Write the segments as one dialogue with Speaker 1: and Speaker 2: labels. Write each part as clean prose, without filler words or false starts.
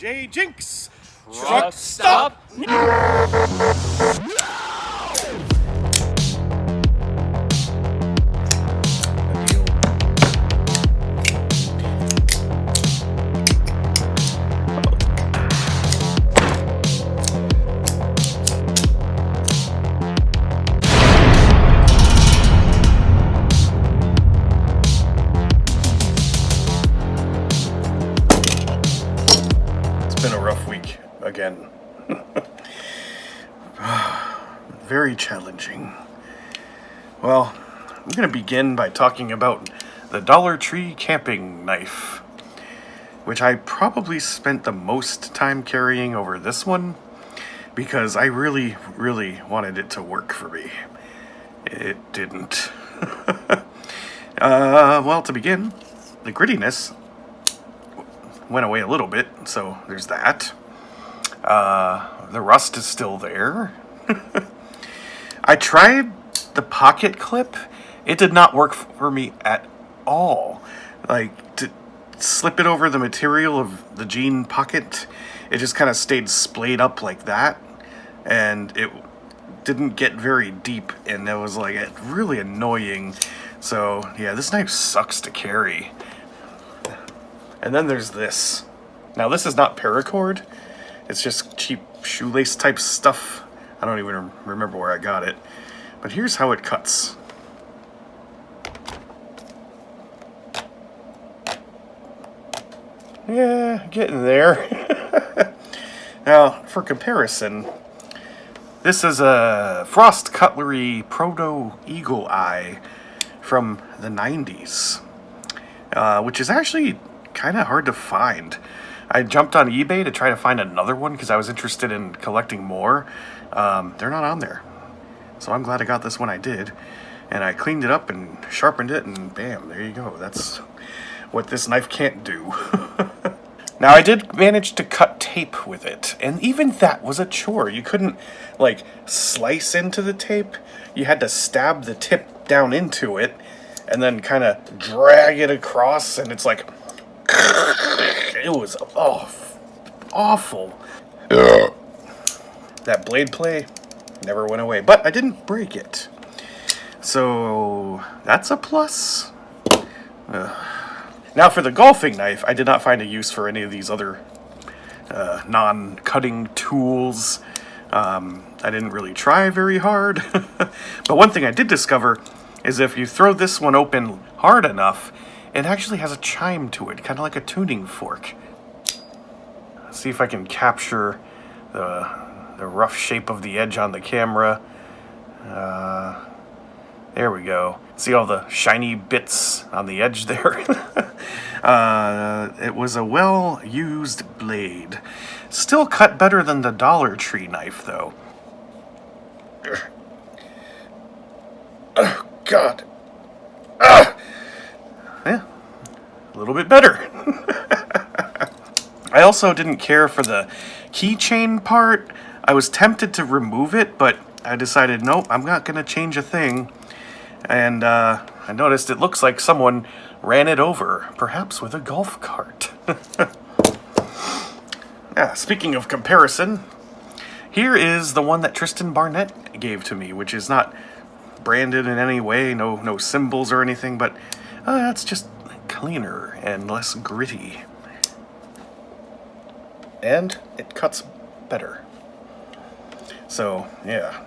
Speaker 1: J Jinx!
Speaker 2: Truck stop!
Speaker 1: It's been a rough week again. Very challenging. Well, I'm going to begin by talking about the Dollar Tree camping knife, which I probably spent the most time carrying over this one because I really wanted it to work for me. It didn't. Well, to begin, the grittiness went away a little bit, so there's that. The rust is still there. I tried the pocket clip. It did not work for me at all. Like, to slip it over the material of the jean pocket, it just kind of stayed splayed up like that. And it didn't get very deep, and it was like really annoying. So, yeah, this knife sucks to carry. And then there's this. Now, this is not paracord. It's just cheap shoelace type stuff. I don't even remember where I got it. But here's how it cuts. Yeah, getting there. Now, for comparison, this is a Frost Cutlery Proto Eagle Eye from the 90s, which is actually kind of hard to find. I jumped on eBay to try to find another one because I was interested in collecting more. They're not on there. So I'm glad I got this one I did. And I cleaned it up and sharpened it, and bam, there you go. That's what this knife can't do. Now, I did manage to cut tape with it, and even that was a chore. You couldn't, like, slice into the tape. You had to stab the tip down into it, and then kind of drag it across, and it's like... It was awful. That blade play never went away, but I didn't break it. So, that's a plus. Now for the golfing knife, I did not find a use for any of these other non-cutting tools. I didn't really try very hard. But one thing I did discover is if you throw this one open hard enough, it actually has a chime to it, kind of like a tuning fork. Let's see if I can capture the rough shape of the edge on the camera. There we go. See all the shiny bits on the edge there? It was a well-used blade. Still cut better than the Dollar Tree knife, though. Oh, God. Yeah, a little bit better. I also didn't care for the keychain part. I was tempted to remove it, but I decided, nope, I'm not going to change a thing. And I noticed it looks like someone ran it over, perhaps with a golf cart. Yeah, speaking of comparison, here is the one that Tristan Barnett gave to me, which is not branded in any way, no symbols or anything, but it's just cleaner and less gritty. And it cuts better. So, yeah.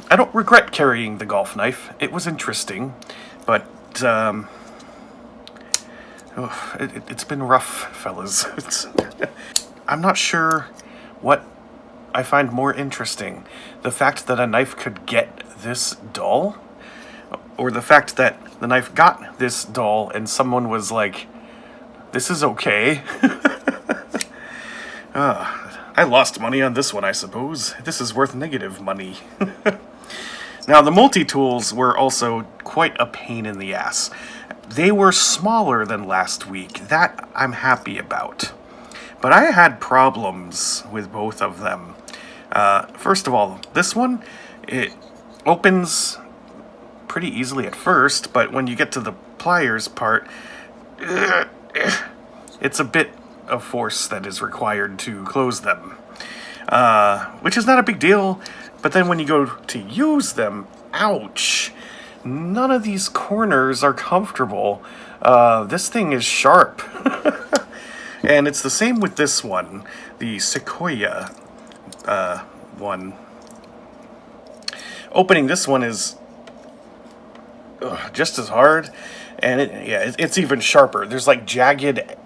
Speaker 1: I don't regret carrying the golf knife. It was interesting, but it's been rough, fellas. I'm not sure what I find more interesting. The fact that a knife could get this dull, or the fact that the knife got this dull and someone was like, this is okay. I lost money on this one, I suppose. This is worth negative money. Now, the multi-tools were also quite a pain in the ass. They were smaller than last week. That I'm happy about. But I had problems with both of them. First of all, this one, it opens pretty easily at first, but when you get to the pliers part, it's a bit of force that is required to close them, which is not a big deal. But then when you go to use them, ouch, none of these corners are comfortable. This thing is sharp. And it's the same with this one, the Sequoia one. Opening this one is just as hard, and it's even sharper. There's like jagged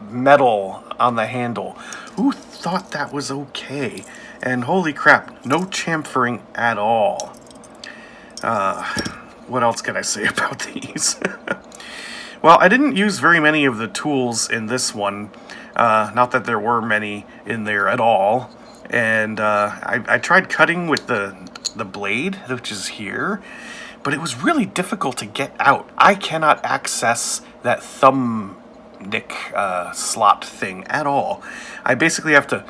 Speaker 1: metal on the handle. Who thought that was okay? And holy crap, no chamfering at all. What else can I say about these? Well, I didn't use very many of the tools in this one. Not that there were many in there at all. And I tried cutting with the blade, which is here, but it was really difficult to get out. I cannot access that thumb nick slot thing at all. I basically have to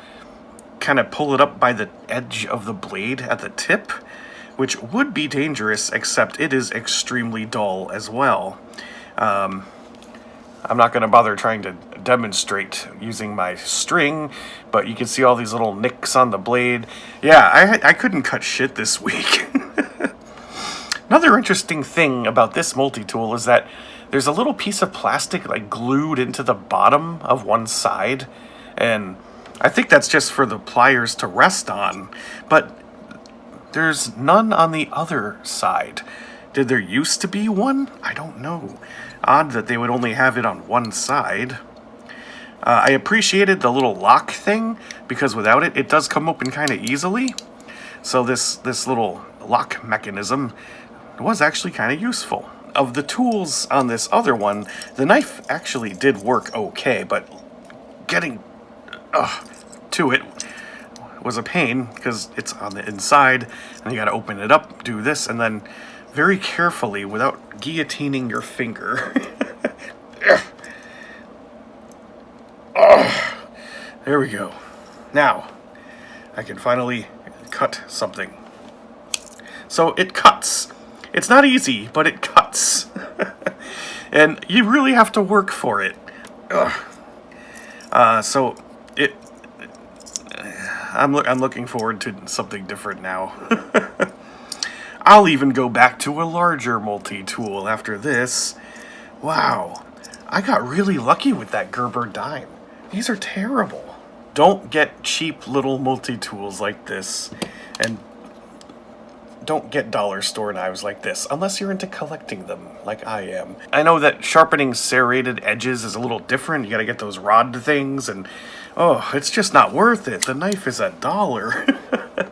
Speaker 1: kind of pull it up by the edge of the blade at the tip, which would be dangerous, except it is extremely dull as well. I'm not going to bother trying to demonstrate using my string, but you can see all these little nicks on the blade. Yeah, I couldn't cut shit this week. Another interesting thing about this multi-tool is that there's a little piece of plastic like glued into the bottom of one side, and I think that's just for the pliers to rest on, but there's none on the other side. Did there used to be one? I don't know. Odd that they would only have it on one side. I appreciated the little lock thing, because without it, it does come open kind of easily. So this little lock mechanism was actually kind of useful. Of the tools on this other one, the knife actually did work okay, but getting to it was a pain, because it's on the inside, and you gotta open it up, do this, and then very carefully, without guillotining your finger. There we go. Now, I can finally cut something. So it cuts. It's not easy, but it cuts. And you really have to work for it. So it... I'm looking forward to something different now. I'll even go back to a larger multi-tool after this. Wow, I got really lucky with that Gerber dime. These are terrible. Don't get cheap little multi-tools like this, and don't get dollar store knives like this, unless you're into collecting them, like I am. I know that sharpening serrated edges is a little different. You gotta get those rod things, and oh, it's just not worth it. The knife is $1.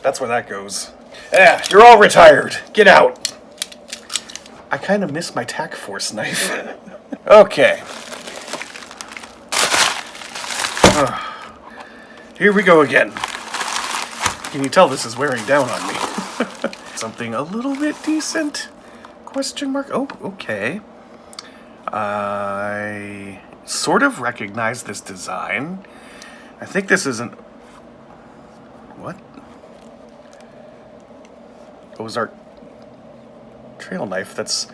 Speaker 1: That's where that goes. Yeah, you're all retired. Get out. I kind of miss my tack force knife. Okay. Here we go again. Can you tell this is wearing down on me? Something a little bit decent? Question mark? Oh, okay. I sort of recognize this design. I think this isn't... What? Ozark trail knife that's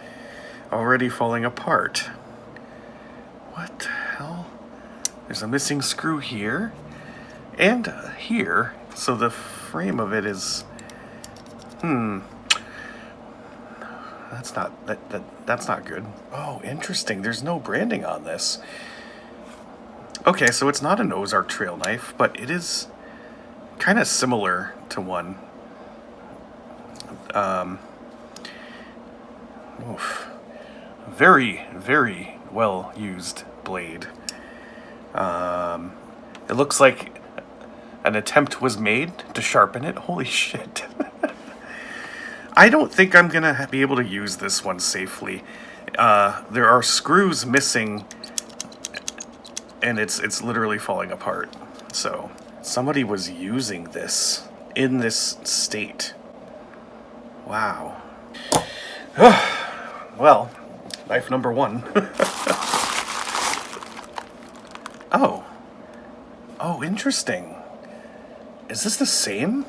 Speaker 1: already falling apart. What the hell? There's a missing screw here and here, so the frame of it is that's not good. Oh, interesting. There's no branding on this. Okay, so it's not an Ozark trail knife, but it is kind of similar to one. Very, very well used blade. It looks like an attempt was made to sharpen it. Holy shit. I don't think I'm gonna be able to use this one safely. There are screws missing, and it's literally falling apart. So somebody was using this in this state. Wow. Well, knife number one. Oh, interesting. Is this the same?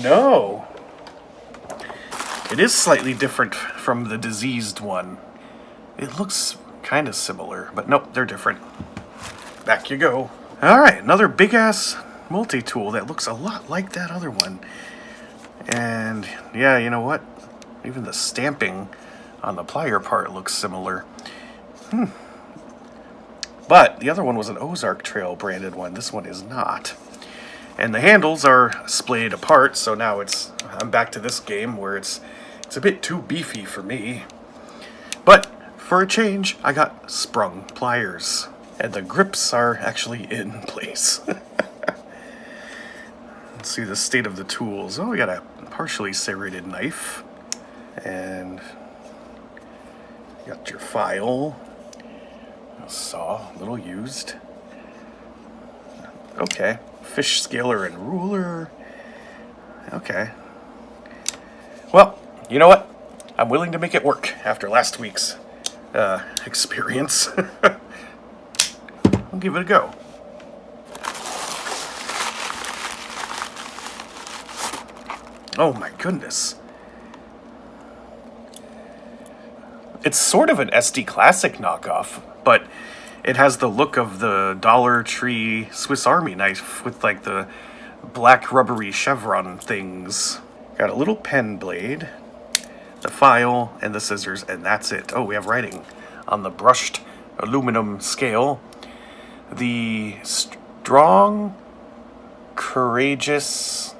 Speaker 1: No. It is slightly different from the diseased one. It looks kind of similar, but nope, they're different. Back you go. Alright, another big-ass multi-tool that looks a lot like that other one. And, yeah, you know what? Even the stamping on the plier part looks similar. But the other one was an Ozark Trail branded one. This one is not. And the handles are splayed apart, so now I'm back to this game where it's a bit too beefy for me. But for a change, I got sprung pliers. And the grips are actually in place. Let's see the state of the tools. Oh, we got a partially serrated knife. And you got your file. A saw, a little used. Okay. Fish scaler and ruler. Okay. Well, you know what? I'm willing to make it work after last week's experience. I'll give it a go. Oh my goodness. It's sort of an SD Classic knockoff, but it has the look of the Dollar Tree Swiss Army knife with like the black rubbery chevron things. Got a little pen blade, the file, and the scissors, and that's it. Oh, we have writing on the brushed aluminum scale. The strong, courageous,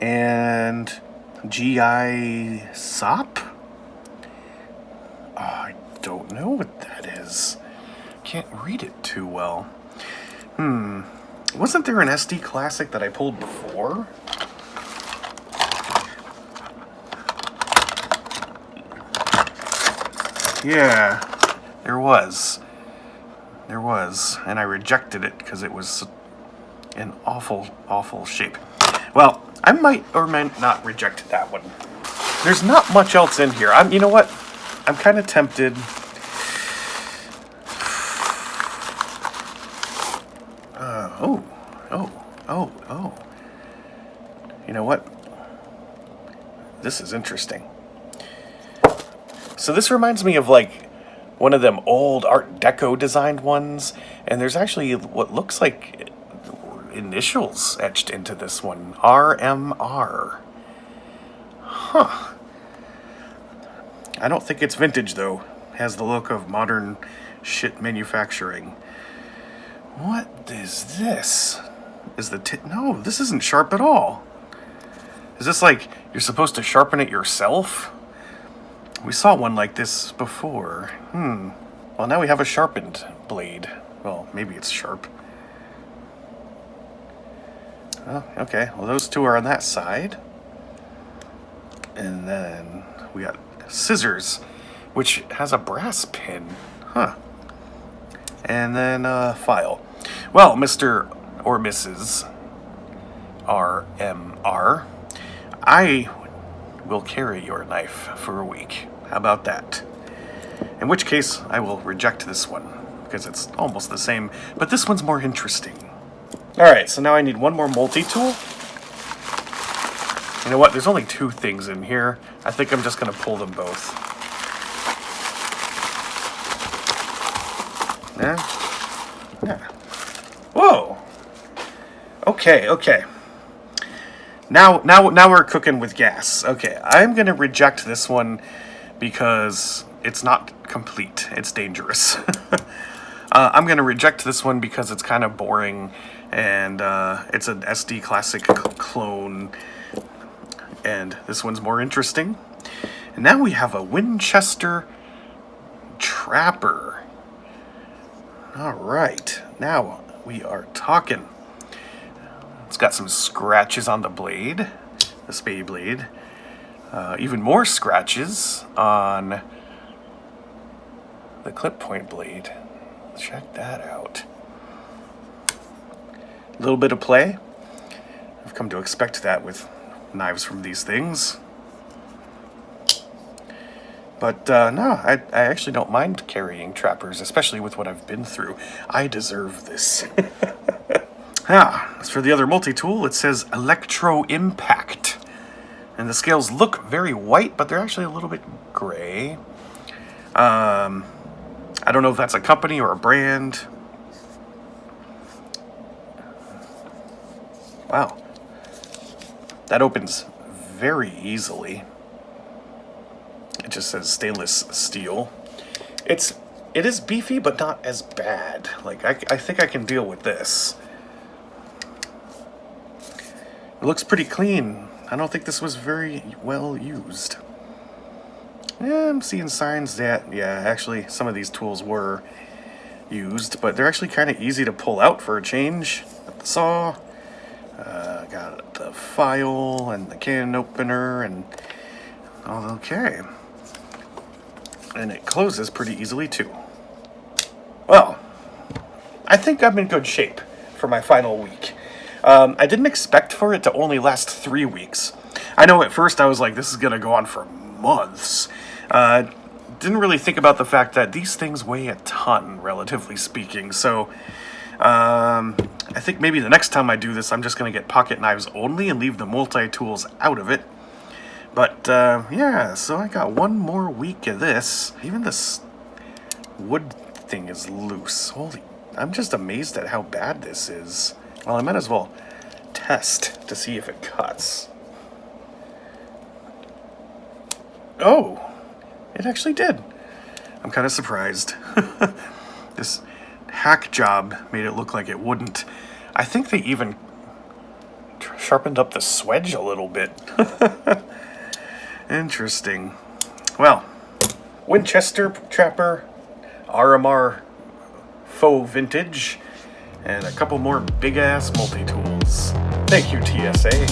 Speaker 1: and GI SOP? Oh, I don't know what that is. Can't read it too well. Wasn't there an SD Classic that I pulled before? Yeah, there was. There was, and I rejected it because it was in awful, awful shape. Well, I might or might not reject that one. There's not much else in here. You know what? I'm kind of tempted. Oh. You know what? This is interesting. So this reminds me of like one of them old Art Deco designed ones, and there's actually what looks like initials etched into this one. RMR. Huh. I don't think it's vintage though. It has the look of modern shit manufacturing. What is this? Is the no, this isn't sharp at all. Is this like you're supposed to sharpen it yourself? We saw one like this before. Well, now we have a sharpened blade. Well, maybe it's sharp. Oh, okay. Well, those two are on that side. And then we got scissors, which has a brass pin. Huh. And then file. Well, Mr. or Mrs. RMR, I will carry your knife for a week. How about that? In which case, I will reject this one, because it's almost the same, but this one's more interesting. Alright, so now I need one more multi-tool. You know what? There's only two things in here. I think I'm just going to pull them both. Yeah. Whoa! Okay. Now we're cooking with gas. Okay, I'm going to reject this one because it's not complete. It's dangerous. I'm going to reject this one because it's kind of boring, and it's an SD Classic clone, and this one's more interesting. And now we have a Winchester Trapper. All right, now we are talking. It's got some scratches on the blade, the spade blade. Even more scratches on the clip point blade. Check that out. A little bit of play. I've come to expect that with knives from these things. But no, I actually don't mind carrying trappers, especially with what I've been through. I deserve this. As for the other multi-tool, it says Electro Impact. And the scales look very white, but they're actually a little bit gray. I don't know if that's a company or a brand. Wow. That opens very easily. It just says stainless steel. It is beefy, but not as bad. Like, I think I can deal with this. It looks pretty clean. I don't think this was very well used. Yeah, I'm seeing signs that, yeah, actually some of these tools were used, but they're actually kind of easy to pull out for a change. Got the saw, got the file and the can opener, and okay. And it closes pretty easily too. Well, I think I'm in good shape for my final week. I didn't expect for it to only last 3 weeks. I know at first I was like, this is going to go on for months. Didn't really think about the fact that these things weigh a ton, relatively speaking. So I think maybe the next time I do this, I'm just going to get pocket knives only and leave the multi-tools out of it. But yeah, so I got one more week of this. Even this wood thing is loose. Holy, I'm just amazed at how bad this is. Well, I might as well test to see if it cuts. Oh, it actually did. I'm kind of surprised. This hack job made it look like it wouldn't. I think they even sharpened up the swedge a little bit. Interesting. Well, Winchester Trapper, RMR Faux Vintage, and a couple more big-ass multi-tools. Thank you, TSA.